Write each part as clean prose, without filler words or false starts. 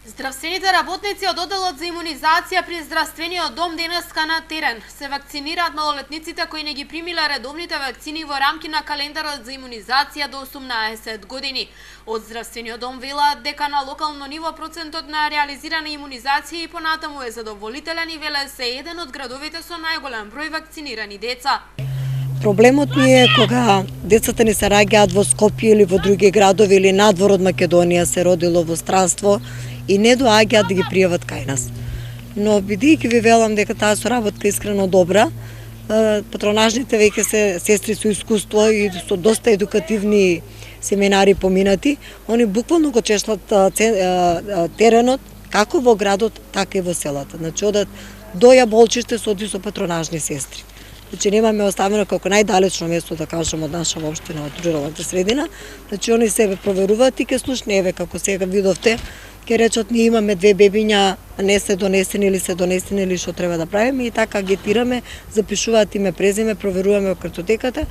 Здравствените работници од одделот за имунизација при здравствениот дом денеска на терен се вакцинираат малолетниците кои не ги примиле редовните вакцини во рамки на календарот за имунизација до 18 години. Од здравствениот дом велаат дека на локално ниво процентот на реализирана имунизација и понатаму е задоволителен и веле се еден од градовите со најголем број вакцинирани деца. Проблемот ни е кога децата ни се раѓаат во Скопје или во други градови или надвор од Македонија, се родило во странство и не доаѓаат да ги пријават кај нас. Но бидејќи ви велам дека таа соработка е искрено добра, патронажните веќе се сестри со искуство и со доста едукативни семинари поминати, они буквално го чешлат теренот како во градот, така и во селата. Значи одат до Јаболчиште се оди со патронажни сестри. Значи немаме оставено како најдалечно место, да кажам, од наша општина, од руралната средина. Значи они себе проверуваат и ке слушне, еве како сега видовте, ке речат ние имаме 2 бебиња, не се донесени или се донесени или што треба да правиме, и така агитираме, запишуваат име, презиме, проверуваме во картотеката.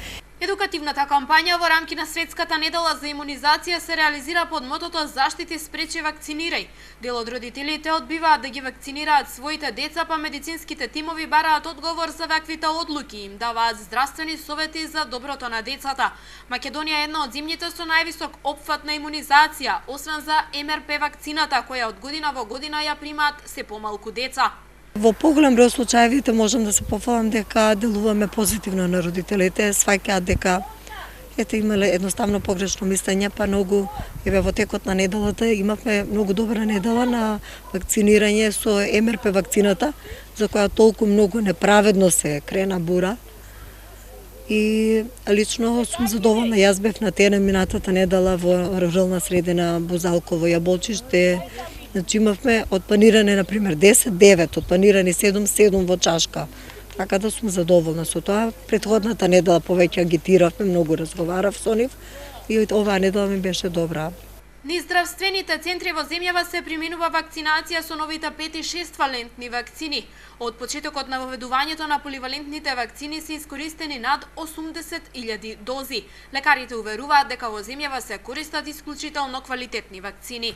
Едукативната кампања во рамки на Светската недела за имунизација се реализира под мотото "Заштити, спречи, вакцинирај". Дел од родителите одбиваат да ги вакцинираат своите деца, па медицинските тимови бараат одговор за ваквите одлуки и им даваат здравствени совети за доброто на децата. Македонија е една од земјите со највисок опфат на имунизација, освен за МРП вакцината, која од година во година ја примаат се помалку деца. Во поголем број случаевите можам да се пофалам дека делуваме позитивно на родителите, сваќаат дека имале едноставно погрешно мислење, па многу во текот на неделата имавме многу добра недела на вакцинирање со МРП вакцината, за која толку многу неправедно се крена бура. И лично сум задоволна. Јас бев на терен минатата недела во рурална средина Бузалково, Јаболчиште. Значи имавме од планиране, например, 10-9, од планирани 7-7 во чашка. Така да сум задоволна со тоа. Претходната недела повеќе агитиравме, многу разговарав со нив и оваа недела ми беше добра. Низ здравствените центри во земјава се применува вакцинација со новите 5 и 6 валентни вакцини. Од почетокот на воведувањето на поливалентните вакцини се искористени над 80.000 дози. Лекарите уверуваат дека во земјава се користат исклучително квалитетни вакцини.